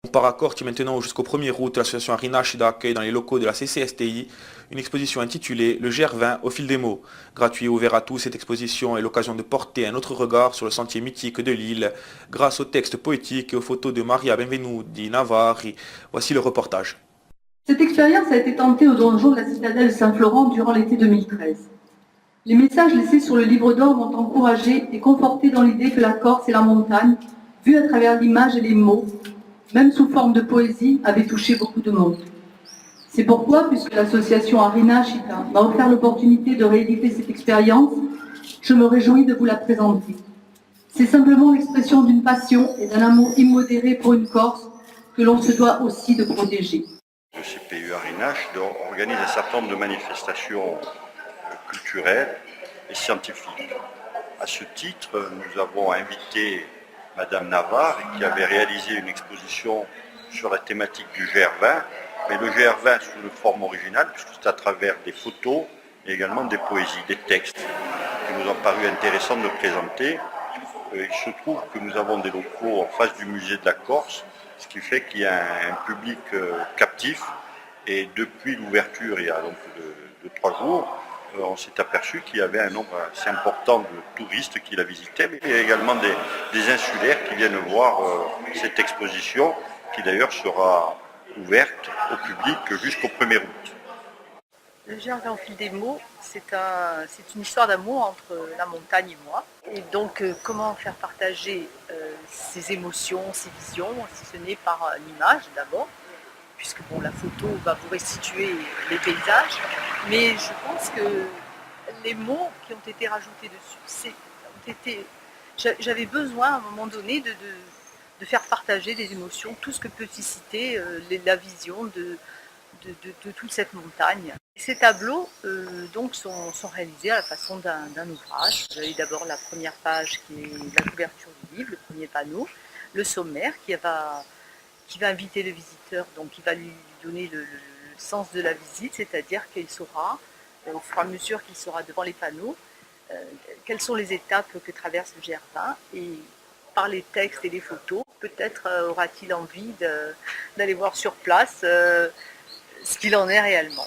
Par accord qui maintenant jusqu'au 1er août, l'association Arina Shida accueille dans les locaux de la CCSTI une exposition intitulée Le GR20 au fil des mots. Gratuit et ouvert à tous, cette exposition est l'occasion de porter un autre regard sur le sentier mythique de l'île grâce aux textes poétiques et aux photos de Maria Benvenuti Navarri. Voici le reportage. Cette expérience a été tentée au donjon de la citadelle Saint-Florent durant l'été 2013. Les messages laissés sur le livre d'or m'ont encouragé et conforté dans l'idée que la Corse et la montagne, vues à travers l'image et les mots, même sous forme de poésie, avaient touché beaucoup de monde. C'est pourquoi, puisque l'association Arina Chita m'a offert l'opportunité de rééditer cette expérience, je me réjouis de vous la présenter. C'est simplement l'expression d'une passion et d'un amour immodéré pour une Corse que l'on se doit aussi de protéger. Le CPU Arinache organise un certain nombre de manifestations culturelles et scientifiques. À ce titre, nous avons invité Madame Navarre qui avait réalisé une exposition sur la thématique du GR20, mais le GR20 sous une forme originale, puisque c'est à travers des photos et également des poésies, des textes qui nous ont paru intéressants de présenter. Il se trouve que nous avons des locaux en face du musée de la Corse, ce qui fait qu'il y a un public captif. Et depuis l'ouverture, il y a donc de 3 jours, on s'est aperçu qu'il y avait un nombre assez important de touristes qui la visitaient, mais il y a également des insulaires qui viennent voir cette exposition, qui d'ailleurs sera ouverte au public jusqu'au 1er août. Le GR20 au fil des mots, c'est une histoire d'amour entre la montagne et moi. Et donc, comment faire partager ces émotions, ces visions, si ce n'est par l'image d'abord, puisque bon, la photo va vous restituer les paysages, mais je pense que les mots qui ont été rajoutés dessus, j'avais besoin à un moment donné de faire partager des émotions, tout ce que peut susciter la vision de toute cette montagne. Ces tableaux donc sont réalisés à la façon d'un ouvrage. Vous avez d'abord la première page qui est la couverture du livre, le premier panneau, le sommaire qui va inviter le visiteur, donc qui va lui donner le sens de la visite, c'est-à-dire qu'il saura, au fur et à mesure qu'il sera devant les panneaux, quelles sont les étapes que traverse le GR20 et par les textes et les photos, peut-être aura-t-il envie d'aller voir sur place ce qu'il en est réellement.